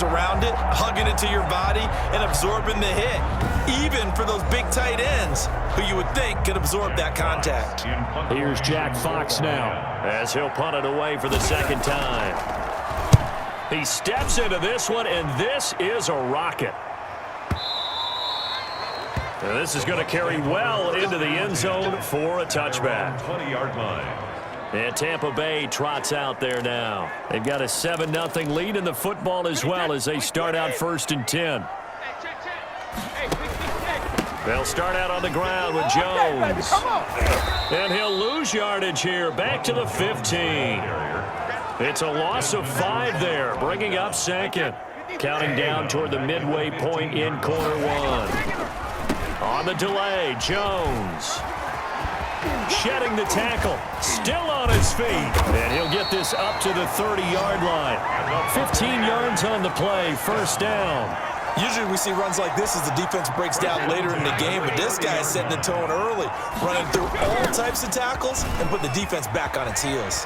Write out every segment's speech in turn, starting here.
arms around it, hugging it to your body, and absorbing the hit. Even for those big tight ends, who you would think could absorb that contact. Here's Jack Fox now, as he'll punt it away for the second time. He steps into this one, and this is a rocket. And this is going to carry well into the end zone for a touchback. 20-yard line. And Tampa Bay trots out there now. They've got a 7-0 lead in the football as well as they start out 1st and 10. They'll start out on the ground with Jones. And he'll lose yardage here, back to the 15. It's a loss of 5 there, bringing up 2nd. Counting down toward the midway point in quarter 1. On the delay, Jones. Shedding the tackle, still on his feet. And he'll get this up to the 30-yard line. 15 yards on the play, 1st down. Usually we see runs like this as the defense breaks down later in the game, but this guy is setting the tone early, running through all types of tackles and put the defense back on its heels.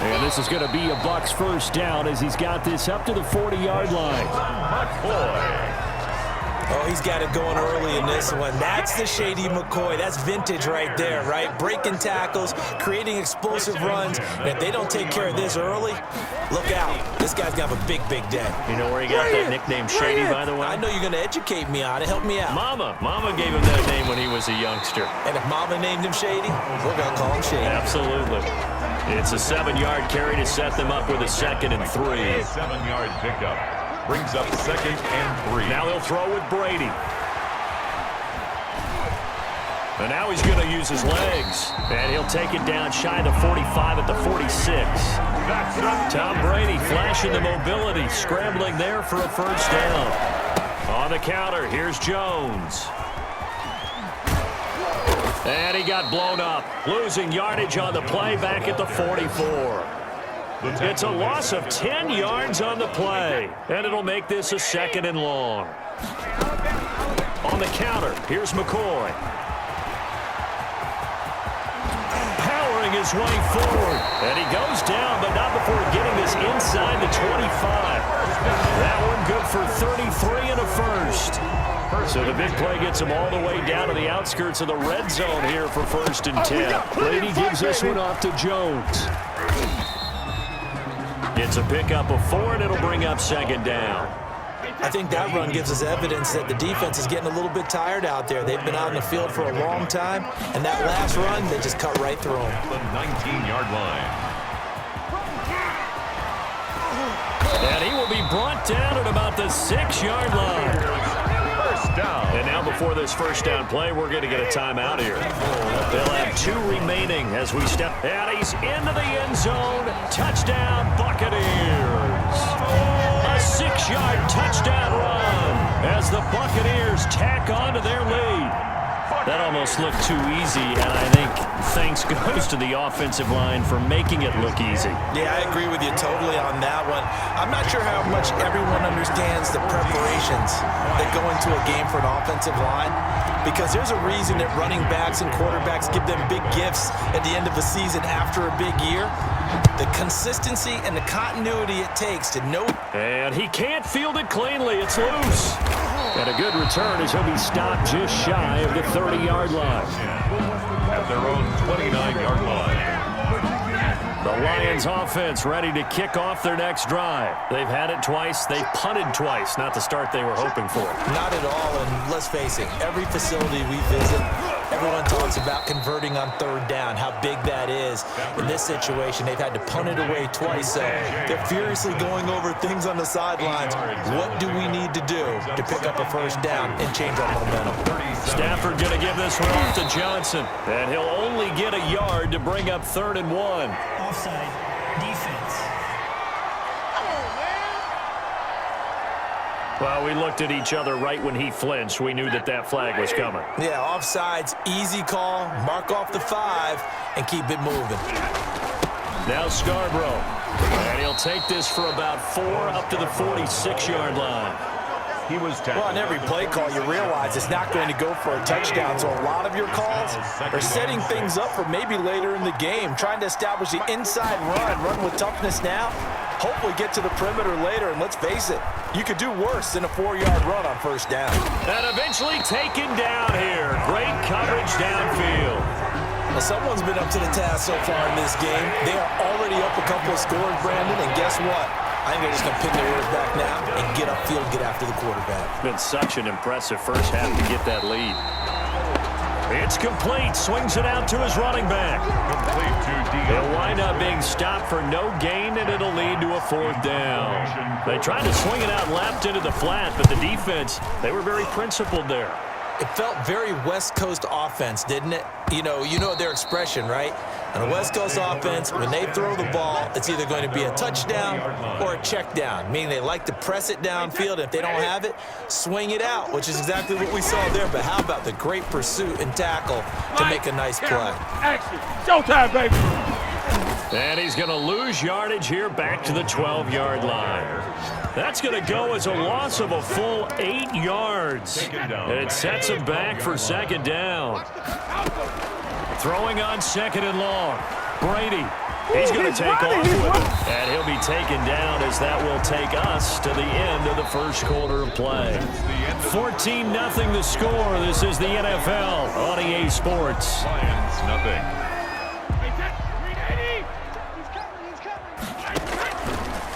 And this is going to be a Bucs 1st down as he's got this up to the 40-yard line. Oh, he's got it going early in this one. That's the Shady McCoy. That's vintage right there, right? Breaking tackles, creating explosive runs. And if they don't take care of this early, look out. This guy's going to have a big, big day. You know where he got that nickname Shady, by the way? I know you're going to educate me on it. Help me out. Mama gave him that name when he was a youngster. And if Mama named him Shady, we're going to call him Shady. Absolutely. It's a 7-yard carry to set them up with a 2nd and 3. 7-yard pickup. Brings up 2nd and 3. Now they'll throw with Brady. And now he's going to use his legs. And he'll take it down shy of the 45 at the 46. Tom Brady flashing the mobility, scrambling there for a 1st down. On the counter, here's Jones. And he got blown up, losing yardage on the play back at the 44. It's a loss of 10 yards on the play, and it'll make this a 2nd and long. On the counter, here's McCoy. Powering his way forward, and he goes down, but not before getting this inside the 25. That one good for 33 and a 1st. So the big play gets him all the way down to the outskirts of the red zone here for 1st and 10. Brady gives this one off to Jones. It's a pickup of 4, and it'll bring up 2nd down. I think that run gives us evidence that the defense is getting a little bit tired out there. They've been out in the field for a long time, and that last run, they just cut right through them. The 19-yard line. And he will be brought down at about the 6-yard line. Down. And now before this 1st down play, we're going to get a timeout here. They'll have 2 remaining as we step. And he's into the end zone. Touchdown, Buccaneers. A 6-yard touchdown run as the Buccaneers tack on to their lead. That almost looked too easy, and I think thanks goes to the offensive line for making it look easy. Yeah, I agree with you totally on that one. I'm not sure how much everyone understands the preparations that go into a game for an offensive line, because there's a reason that running backs and quarterbacks give them big gifts at the end of a season after a big year. The consistency and the continuity it takes to know. And he can't field it cleanly. It's loose. And a good return as he'll be stopped just shy of the 30-yard line. At their own 29-yard line. The Lions offense ready to kick off their next drive. They've had it twice. They've punted twice. Not the start they were hoping for. Not at all, and let's face it, every facility we visit, everyone talks about converting on 3rd down, how big that is. In this situation, they've had to punt it away twice, so they're furiously going over things on the sidelines. What do we need to do to pick up a 1st down and change our momentum? Stafford going to give this one off to Johnson, and he'll only get a yard to bring up 3rd and 1. Offside. Defense. Well, we looked at each other right when he flinched. We knew that that flag was coming. Yeah, offsides, easy call, mark off the 5, and keep it moving. Now Scarborough, and he'll take this for about 4 up to the 46-yard line. He was tackled. Well, on every play call, you realize it's not going to go for a touchdown, so a lot of your calls are setting things up for maybe later in the game, trying to establish the inside run with toughness now, Hopefully get to the perimeter later, and let's face it, you could do worse than a 4-yard run on first down. And eventually taken down here. Great coverage downfield. Well, someone's been up to the task so far in this game. They are already up a couple of scores, Brandon, and guess what? I think they're just going to pin their ears back now and get upfield and get after the quarterback. Been such an impressive first half to get that lead. It's complete. Swings it out to his running back. Complete to Dion. He'll wind up being stopped for no gain, and it'll lead to a 4th down. They tried to swing it out left into the flat, but the defense, they were very principled there. It felt very West Coast offense, didn't it? You know their expression, right? On a West Coast offense, when they throw the ball, it's either going to be a touchdown or a check down, meaning they like to press it downfield. If they don't have it, swing it out, which is exactly what we saw there. But how about the great pursuit and tackle to make a nice play? Action. Showtime, baby. And he's going to lose yardage here back to the 12-yard line. That's going to go as a loss of a full 8 yards. And it sets him back for 2nd down. Throwing on 2nd and long. Brady. He's going to take off with it. And he'll be taken down as that will take us to the end of the first quarter of play. 14-0 the score. This is the NFL on EA Sports. Lions, nothing.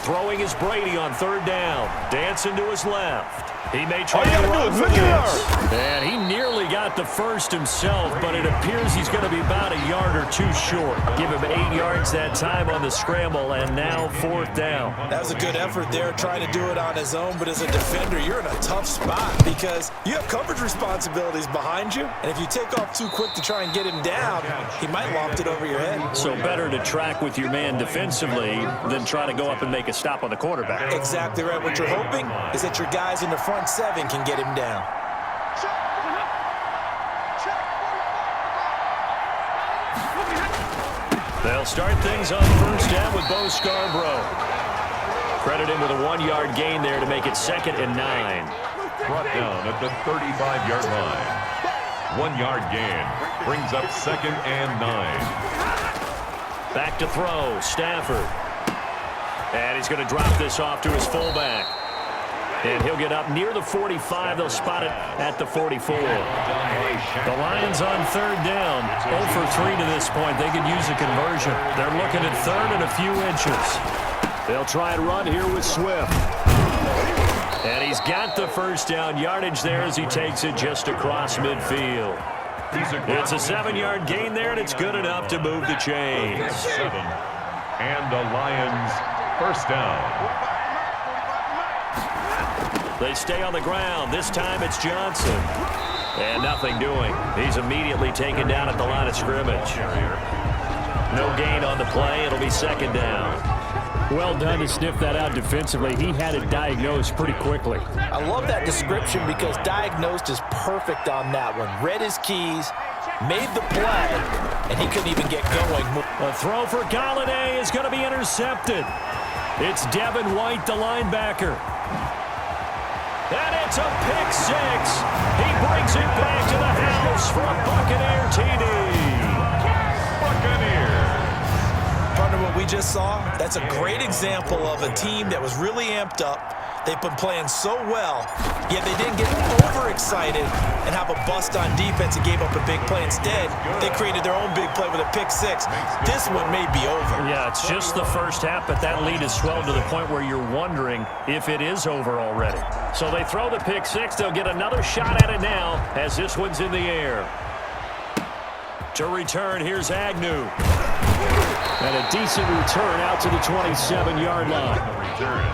Throwing is Brady on 3rd down. Dancing to his left. He may try to run for this. And he nearly got the first himself, but it appears he's going to be about a yard or 2 short. Give him 8 yards that time on the scramble, and now 4th down. That was a good effort there, trying to do it on his own, but as a defender, you're in a tough spot because you have coverage responsibilities behind you, and if you take off too quick to try and get him down, he might loft it over your head. So better to track with your man defensively than try to go up and make a stop on the quarterback. Exactly right. What you're hoping is that your guys in the front 7 can get him down. They'll start things on 1st down with Bo Scarborough. Credit him with a 1-yard gain there to make it 2nd and 9. Brought down at the 35-yard line. 1-yard gain brings up 2nd and 9. Back to throw, Stafford. And he's going to drop this off to his fullback. And he'll get up near the 45. They'll spot it at the 44. The Lions on 3rd down. 0 for 3 to this point. They could use a conversion. They're looking at 3rd and a few inches. They'll try and run here with Swift. And he's got the 1st down yardage there as he takes it just across midfield. It's a 7-yard gain there, and it's good enough to move the chains. 7. And the Lions 1st down. They stay on the ground. This time it's Johnson. And nothing doing. He's immediately taken down at the line of scrimmage. No gain on the play. It'll be 2nd down. Well done to sniff that out defensively. He had it diagnosed pretty quickly. I love that description because diagnosed is perfect on that one. Read his keys, made the play, and he couldn't even get going. A throw for Galladay is going to be intercepted. It's Devin White, the linebacker. And it's a pick 6. He brings it back to the house for a Buccaneer TD. Buccaneers. Partner, what we just saw, that's a great example of a team that was really amped up. They've been playing so well, yet they didn't get overexcited and have a bust on defense and gave up a big play. Instead, they created their own big play with a pick 6. This one may be over. Yeah, it's just the first half, but that lead has swelled to the point where you're wondering if it is over already. So they throw the pick 6. They'll get another shot at it now as this one's in the air. To return, here's Agnew. And a decent return out to the 27-yard line. Return.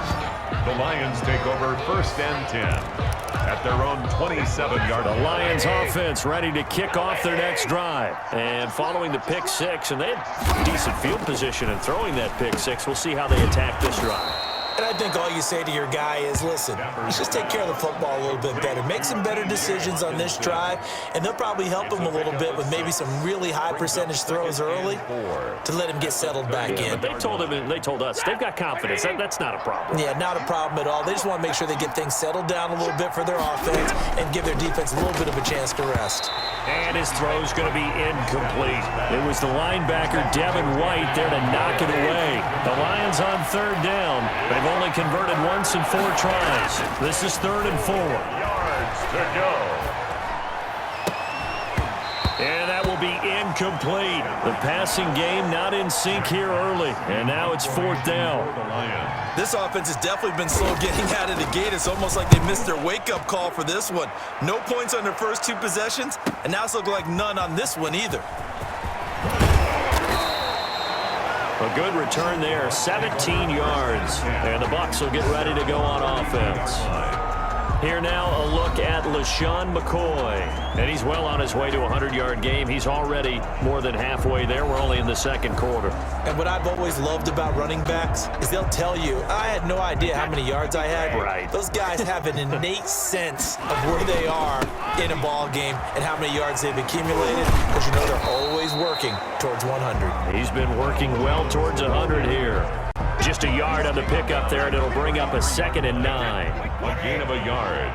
The Lions take over 1st and 10 at their own 27-yard line. The Lions offense ready to kick off their next drive. And following the pick 6, and they had decent field position in throwing that pick 6. We'll see how they attack this drive. And I think all you say to your guy is, listen, let's just take care of the football a little bit better. Make some better decisions on this drive, and they'll probably help him a little bit with maybe some really high percentage throws early to let him get settled back in. But they told us they've got confidence. That's not a problem. Yeah, not a problem at all. They just want to make sure they get things settled down a little bit for their offense and give their defense a little bit of a chance to rest. And his throw's going to be incomplete. It was the linebacker, Devin White, there to knock it away. The Lions on third down. They've only converted once in 4 tries. This is 3rd and 4. Yards to go. And that will be incomplete. The passing game not in sync here early. And now it's 4th down. This offense has definitely been slow getting out of the gate. It's almost like they missed their wake-up call for this one. No points on their first 2 possessions, and now it's looking like none on this one either. A good return there, 17 yards. And the Bucs will get ready to go on offense. Here now, a look at LaShawn McCoy. And he's well on his way to a 100-yard game. He's already more than halfway there. We're only in the 2nd quarter. And what I've always loved about running backs is they'll tell you, I had no idea how many yards I had. Right. Those guys have an innate sense of where they are in a ball game and how many yards they've accumulated, because you know they're always working towards 100. He's been working well towards 100 here. Just a yard on the pickup there, and it'll bring up a 2nd and 9. A gain of a yard.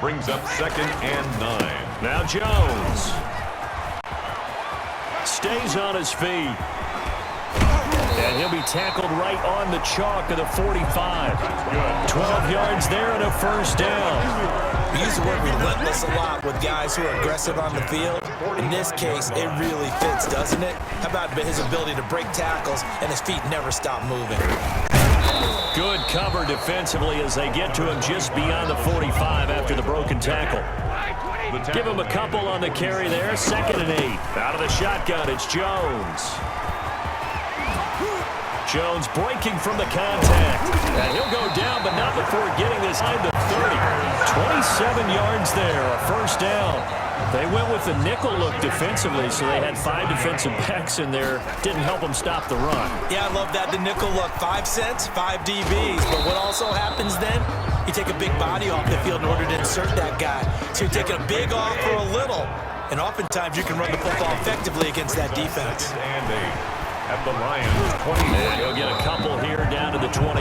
Brings up 2nd and 9. Now Jones stays on his feet. And he'll be tackled right on the chalk of the 45. 12 yards there and a 1st down. We use the word relentless a lot with guys who are aggressive on the field. In this case, it really fits, doesn't it? How about his ability to break tackles and his feet never stop moving? Good cover defensively as they get to him just beyond the 45 after the broken tackle. Give him a couple on the carry there. 2nd and 8. Out of the shotgun, it's Jones. Jones breaking from the contact. And he'll go down, but not before getting this line to 30. 27 yards there, a 1st down. They went with the nickel look defensively, so they had 5 defensive backs in there. Didn't help them stop the run. Yeah, I love that, the nickel look. 5 cents, 5 DBs. But what also happens then, you take a big body off the field in order to insert that guy. So you're taking a big off for a little. And oftentimes you can run the football effectively against that defense. 2nd and 8. At the Lions 20. And he'll get a couple here down to the 22.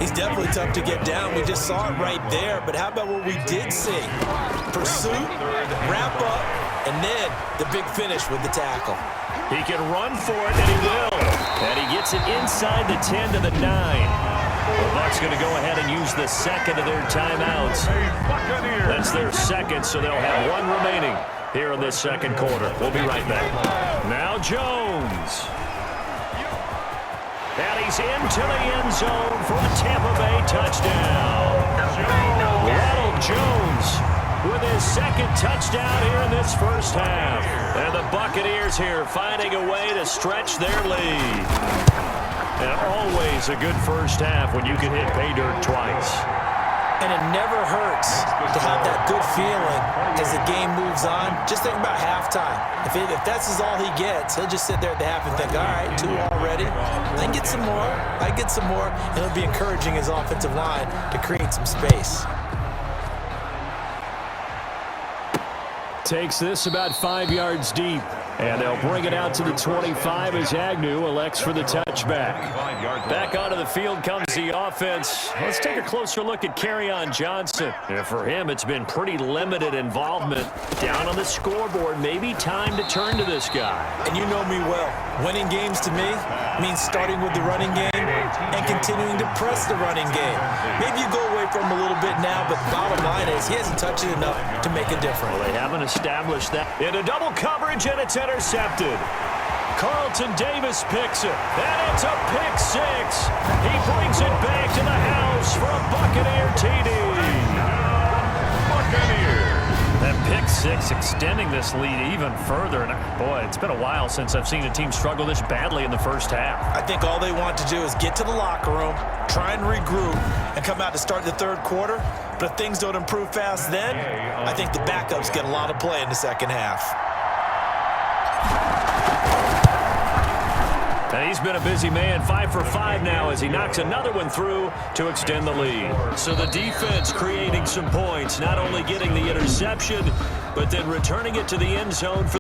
He's definitely tough to get down. We just saw it right there. But how about what we did see? Pursuit, wrap up, and then the big finish with the tackle. He can run for it, and he will. And he gets it inside the 10 to the 9. The Bucs going to go ahead and use the 2nd of their timeouts. That's their 2nd, so they'll have 1 remaining here in this 2nd quarter. We'll be right back. Now Jones. And he's into the end zone for a Tampa Bay touchdown. Ronald Jones with his 2nd touchdown here in this 1st half. And the Buccaneers here finding a way to stretch their lead. And always a good 1st half when you can hit pay dirt twice. And it never hurts to have that good feeling as the game moves on. Just think about halftime. If that's all he gets, he'll just sit there at the half and think, all right, 2 already. I get some more. I get some more. And he'll be encouraging his offensive line to create some space. Takes this about 5 yards deep. And they'll bring it out to the 25 as Agnew elects for the touchback. Back onto the field comes the offense. Let's take a closer look at Kerryon Johnson. And for him, it's been pretty limited involvement. Down on the scoreboard, maybe time to turn to this guy. And you know me well. Winning games to me means starting with the running game and continuing to press the running game. Maybe you go away from him a little bit now, but the bottom line is he hasn't touched it enough to make a difference. Well, they haven't established that. Into double coverage, and it's intercepted. Carlton Davis picks it, and it's a pick 6. He brings it back to the house for a Buccaneer TD. Buccaneers. That pick 6 extending this lead even further. And boy, it's been a while since I've seen a team struggle this badly in the 1st half. I think all they want to do is get to the locker room, try and regroup, and come out to start the 3rd quarter. But if things don't improve fast then, I think the backups get a lot of play in the 2nd half. And he's been a busy man, 5 for 5 now as he knocks another one through to extend the lead. So the defense creating some points, not only getting the interception, but then returning it to the end zone for